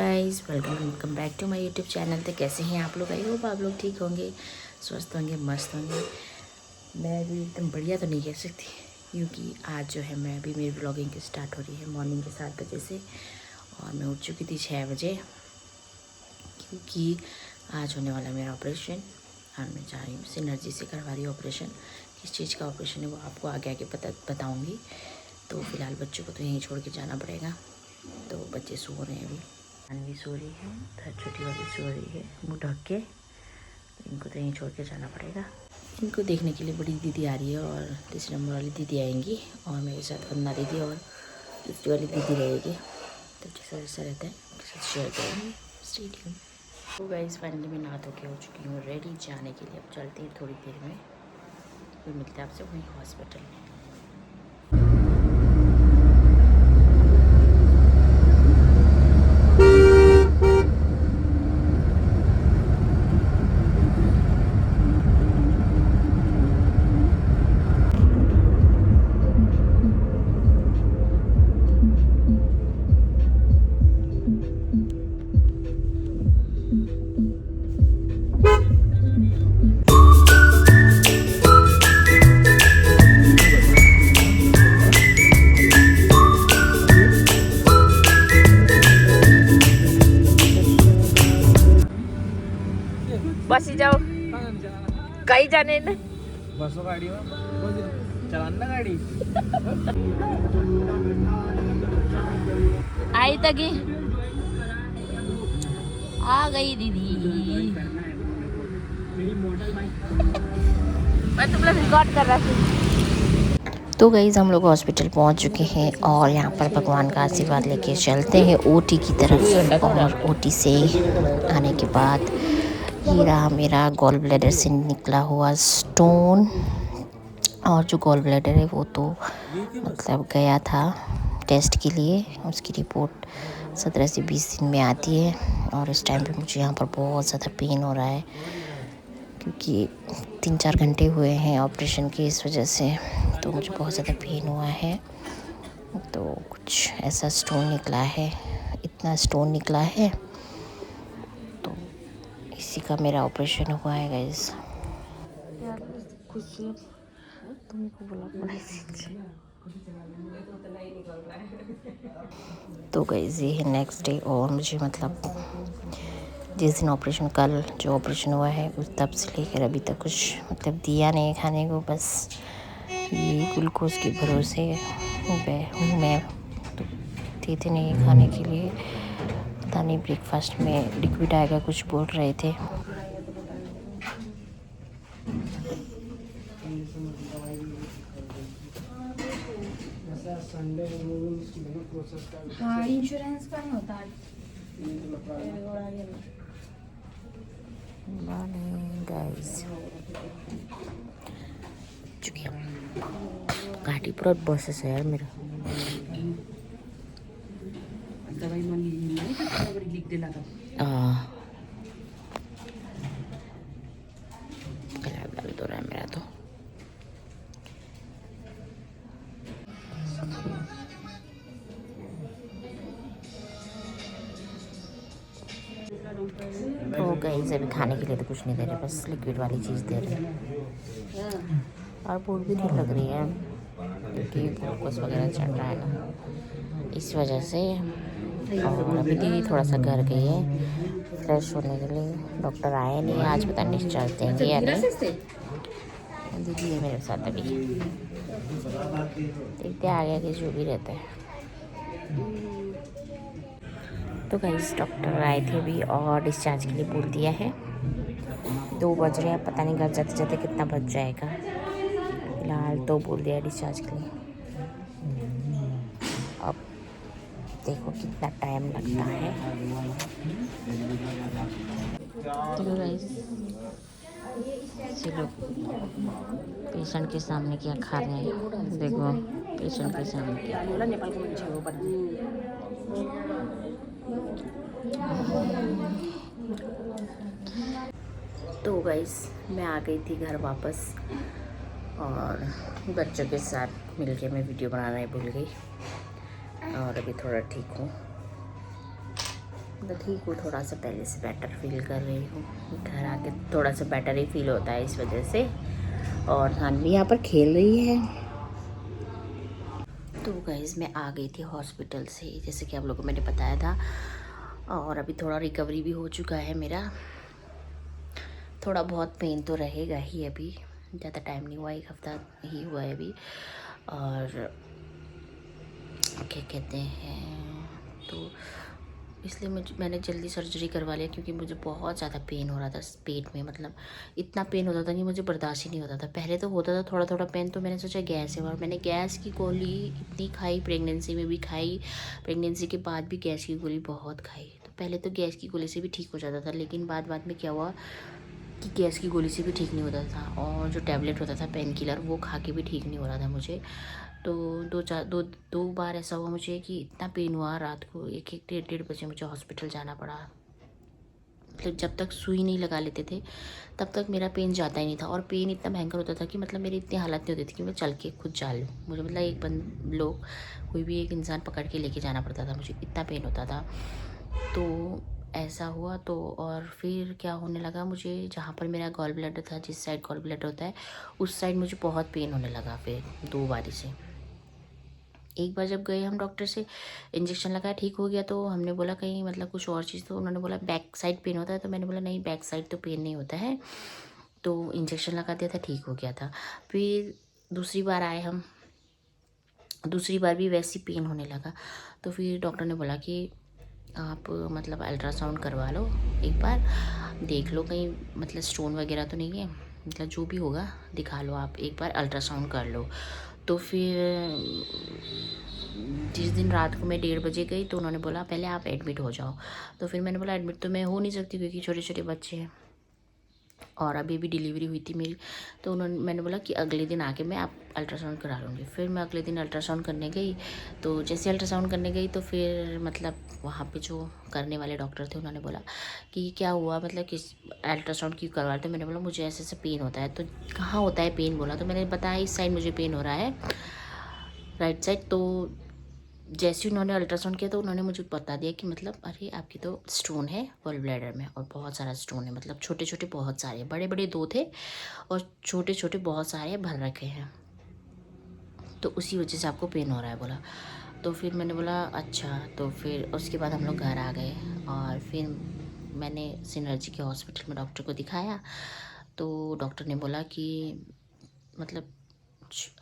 Guys, welcome back to my YouTube channel. तो कैसे हैं आप लोग? आई होप आप लोग ठीक होंगे, स्वस्थ होंगे, मस्त होंगे। मैं भी एकदम बढ़िया तो नहीं कह सकती, क्योंकि आज जो है मैं अभी मेरी व्लॉगिंग स्टार्ट हो रही है मॉर्निंग के 7 बजे से। और मैं उठ चुकी थी 6 बजे, क्योंकि आज होने वाला मेरा ऑपरेशन। और मैं जा रही हूँ सिनर्जी से करवा रही हूँ ऑपरेशन। किस चीज़ का ऑपरेशन है वो आपको आगे आगे बताऊँगी। तो फ़िलहाल बच्चों को तो यहीं छोड़ के जाना पड़ेगा। तो बच्चे सो रहे हैं, अभी अन्वी सो रही है, तो छोटी वाली सो रही है मुँह ढक के। तो इनको तो यहीं छोड़ के जाना पड़ेगा। इनको देखने के लिए बड़ी दीदी आ रही है और तीसरे नंबर वाली दीदी आएंगी, और मेरे साथ वंदना दीदी और तीसरी वाली दीदी रहेगी। तो जैसा जैसा रहता है उनके साथ शेयर करेंगे। Stay tuned. तो गाइस, फाइनली मैं नहा धो के हो चुकी हूँ रेडी जाने के लिए। अब चलते हैं थोड़ी देर में, फिर मिलते हैं आपसे वहीं हॉस्पिटल में। बस जाओ कहीं जाने न बसो गाड़ी में चलाना गाड़ी आई तक आ गई दीदी। मैं तुम लोग रिकॉर्ड कर रहा थी। तो गाइस, हम लोग हॉस्पिटल पहुंच चुके हैं और यहाँ पर भगवान का आशीर्वाद लेके चलते हैं ओटी की तरफ। और ओटी से आने के बाद ये रहा मेरा गॉल ब्लैडर से निकला हुआ स्टोन। और जो गॉल ब्लैडर है वो तो मतलब गया था टेस्ट के लिए। उसकी रिपोर्ट 17 से 20 दिन में आती है। और इस टाइम पे मुझे यहाँ पर बहुत ज़्यादा पेन हो रहा है, क्योंकि 3-4 घंटे हुए हैं ऑपरेशन की, इस वजह से तो मुझे बहुत ज़्यादा पेन हुआ है। तो कुछ ऐसा स्टोन निकला है, इतना स्टोन निकला है, तो इसी का मेरा ऑपरेशन हुआ है गाइस। तुमको बोला तो गाइस, ये है नेक्स्ट डे। और मुझे मतलब जिस दिन ऑपरेशन, कल जो ऑपरेशन हुआ है उस तब से लेकर अभी तक कुछ मतलब दिया नहीं खाने को। बस ये ग्लूकोज के भरोसे हूँ मैं। तो देते नहीं खाने के लिए, पता नहीं ब्रेकफास्ट में लिक्विड आएगा कुछ बोल रहे थे। हाँ, इंश्योरेंस का नहीं होता। गाइस, चुकी घाटी पूरा बॉसेस है यार मेरा। दवाई मांगी लिख देना था। गला दर्द हो रहा है मेरा तो। तो गाइस, अभी खाने के लिए तो कुछ नहीं दे रहे, बस लिक्विड वाली चीज़ दे रहे हैं। और भूख भी ठीक लग रही है, क्योंकि ग्लूकोज वगैरह चढ़ रहा है ना, इस वजह से। और अभी दीदी थोड़ा सा घर गई है फ्रेश होने के लिए। डॉक्टर आए नहीं आज, पता नहीं चलते हैं या नहीं। दीदी है मेरे साथ अभी, देखते आगे आगे जो भी रहता है। तो गाइस, डॉक्टर आए थे अभी और डिस्चार्ज के लिए बोल दिया है। 2 बज रहे हैं, पता नहीं घर जाते जाते कितना बज जाएगा। फिलहाल तो बोल दिया डिस्चार्ज के लिए। अब देखो कितना टाइम लगता है। तो गाइस, लोग पेशेंट के सामने क्या खा रहे हैं, देखो पेशेंट के सामने क्या। तो गाइस, मैं आ गई थी घर वापस, और बच्चों के साथ मिलके मैं वीडियो बनाना ही भूल गई। और अभी थोड़ा ठीक हूँ। तो ठीक हूँ, थोड़ा सा पहले से बेटर फील कर रही हूँ। घर आके थोड़ा सा बेटर ही फील होता है इस वजह से। और हानवी यहाँ पर खेल रही है। तो गाइस मैं आ गई थी हॉस्पिटल से, जैसे कि आप लोगों को मैंने बताया था। और अभी थोड़ा रिकवरी भी हो चुका है मेरा। थोड़ा बहुत पेन तो रहेगा ही, अभी ज़्यादा टाइम नहीं हुआ, 1 हफ्ता ही हुआ है अभी। और क्या कहते हैं, तो इसलिए मैंने जल्दी सर्जरी करवा लिया, क्योंकि मुझे बहुत ज़्यादा पेन हो रहा था पेट में। मतलब इतना पेन होता था कि मुझे बर्दाश्त ही नहीं होता था। पहले तो होता था थोड़ा थोड़ा पेन, तो मैंने सोचा गैस है, और मैंने गैस की गोली इतनी खाई, प्रेगनेंसी में भी खाई, प्रेगनेंसी के बाद भी गैस की गोली बहुत खाई। तो पहले तो गैस की गोली से भी ठीक हो जाता था, लेकिन बाद में क्या हुआ कि गैस की गोली से भी ठीक नहीं होता था, और जो टैबलेट होता था पेन किलर, वो खा के भी ठीक नहीं हो रहा था मुझे। तो दो बार ऐसा हुआ मुझे कि इतना पेन हुआ, रात को 1-1 बजे मुझे हॉस्पिटल जाना पड़ा। मतलब जब तक सुई नहीं लगा लेते थे तब तक मेरा पेन जाता ही नहीं था। और पेन इतना भयंकर होता था कि मतलब मेरी इतनी हालत नहीं होती थी कि मैं चल के खुद जा लूँ। मुझे मतलब कोई भी एक इंसान पकड़ के लेके जाना पड़ता था, मुझे इतना पेन होता था। तो ऐसा हुआ। तो और फिर क्या होने लगा, मुझे जहाँ पर मेरा गॉल ब्लैडर था, जिस साइड गॉल ब्लैडर होता है, उस साइड मुझे बहुत पेन होने लगा। फिर 2 बारी से, एक बार जब गए हम डॉक्टर से, इंजेक्शन लगाया, ठीक हो गया। तो हमने बोला कहीं मतलब कुछ और चीज़, तो उन्होंने बोला बैक साइड पेन होता है। तो मैंने बोला नहीं, बैक साइड तो पेन नहीं होता है। तो इंजेक्शन लगा दिया था, ठीक हो गया था। फिर दूसरी बार आए हम, दूसरी बार भी वैसी पेन होने लगा। तो फिर डॉक्टर ने बोला कि आप मतलब अल्ट्रासाउंड करवा लो एक बार, देख लो कहीं मतलब स्टोन वगैरह तो नहीं है, मतलब जो भी होगा दिखा लो, आप एक बार अल्ट्रासाउंड कर लो। तो फिर जिस दिन रात को मैं 1:30 बजे गई, तो उन्होंने बोला पहले आप एडमिट हो जाओ। तो फिर मैंने बोला एडमिट तो मैं हो नहीं सकती, क्योंकि छोटे छोटे बच्चे हैं और अभी भी डिलीवरी हुई थी मेरी। तो मैंने बोला कि अगले दिन आके मैं आप अल्ट्रासाउंड करा लूँगी। फिर मैं अगले दिन अल्ट्रासाउंड करने गई। तो जैसे अल्ट्रासाउंड करने गई, तो फिर मतलब वहाँ पे जो करने वाले डॉक्टर थे, उन्होंने बोला कि क्या हुआ, मतलब किस अल्ट्रासाउंड क्यों करवा रहे। तो मैंने बोला मुझे ऐसे ऐसे पेन होता है। तो कहाँ होता है पेन, बोला। तो मैंने बताया इस साइड मुझे पेन हो रहा है, राइट साइड। तो जैसे उन्होंने अल्ट्रासाउंड किया, तो उन्होंने मुझे बता दिया कि मतलब अरे आपकी तो स्टोन है गॉल ब्लैडर में, और बहुत सारा स्टोन है, मतलब छोटे छोटे बहुत सारे, बड़े बड़े 2 थे और छोटे छोटे बहुत सारे भर रखे हैं, तो उसी वजह से आपको पेन हो रहा है, बोला। तो फिर मैंने बोला अच्छा। तो फिर उसके बाद हम लोग घर आ गए, और फिर मैंने सिनर्जी के हॉस्पिटल में डॉक्टर को दिखाया। तो डॉक्टर ने बोला कि मतलब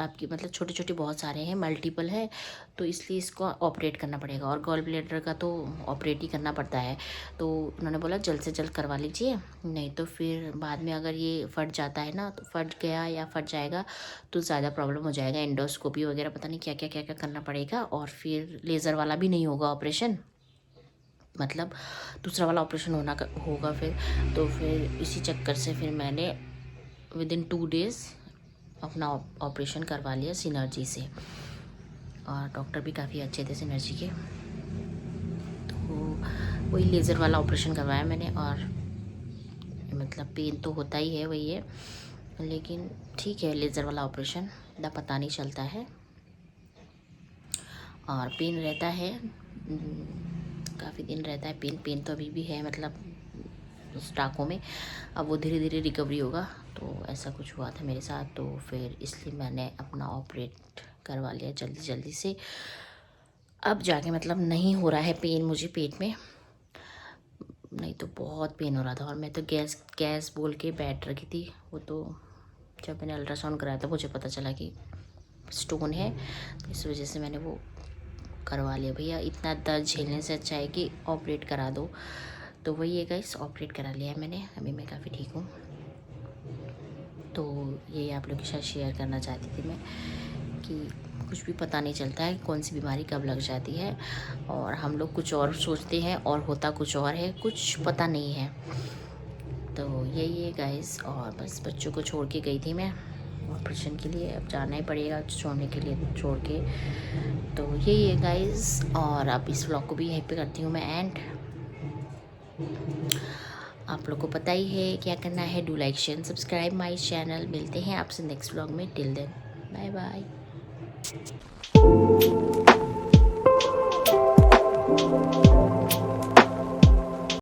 आपकी मतलब छोटे छोटे बहुत सारे हैं, मल्टीपल है, तो इसलिए इसको ऑपरेट करना पड़ेगा, और गॉल ब्लैडर का तो ऑपरेट ही करना पड़ता है। तो उन्होंने बोला जल्द से जल्द करवा लीजिए, नहीं तो फिर बाद में अगर ये फट जाता है ना, तो फट गया या फट जाएगा तो ज़्यादा प्रॉब्लम हो जाएगा, एंडोस्कोपी वगैरह पता नहीं क्या क्या करना पड़ेगा, और फिर लेज़र वाला भी नहीं होगा ऑपरेशन, मतलब दूसरा वाला ऑपरेशन होगा फिर। तो फिर इसी चक्कर से फिर मैंने विदिन 2 डेज़ अपना ऑपरेशन करवा लिया सिनर्जी से, और डॉक्टर भी काफ़ी अच्छे थे सिनर्जी के। तो वही लेज़र वाला ऑपरेशन करवाया मैंने, और मतलब पेन तो होता ही है, वही है, लेकिन ठीक है, लेज़र वाला ऑपरेशन ज़्यादा पता नहीं चलता है, और पेन रहता है काफ़ी दिन रहता है पेन तो अभी भी है, मतलब उस टाँकों में। अब वो धीरे धीरे रिकवरी होगा। तो ऐसा कुछ हुआ था मेरे साथ, तो फिर इसलिए मैंने अपना ऑपरेट करवा लिया जल्दी जल्दी से। अब जाके मतलब नहीं हो रहा है पेन मुझे पेट में, नहीं तो बहुत पेन हो रहा था। और मैं तो गैस बोल के बैठ रखी थी। वो तो जब मैंने अल्ट्रासाउंड कराया था मुझे पता चला कि स्टोन है, तो इस वजह से मैंने वो करवा लिया। भैया इतना दर्द झेलने से अच्छा है कि ऑपरेट करा दो। तो वही है गाइस, ऑपरेट करा लिया है मैंने, अभी मैं काफ़ी ठीक हूँ। तो ये आप लोग के साथ शेयर करना चाहती थी मैं कि कुछ भी पता नहीं चलता है कौन सी बीमारी कब लग जाती है, और हम लोग कुछ और सोचते हैं और होता कुछ और है, कुछ पता नहीं है। तो यही है गाइस, और बस बच्चों को छोड़ के गई थी मैं ऑपरेशन के लिए, अब जाना ही पड़ेगा छोड़ने के लिए, छोड़ के। तो यही है गाइस, और अब इस व्लॉग को भी यहीं पे करती हूँ मैं एंड। आप लोग को पता ही है क्या करना है, do like share subscribe my channel. मिलते हैं आपसे नेक्स्ट व्लॉग में, टिल देन बाय बाय।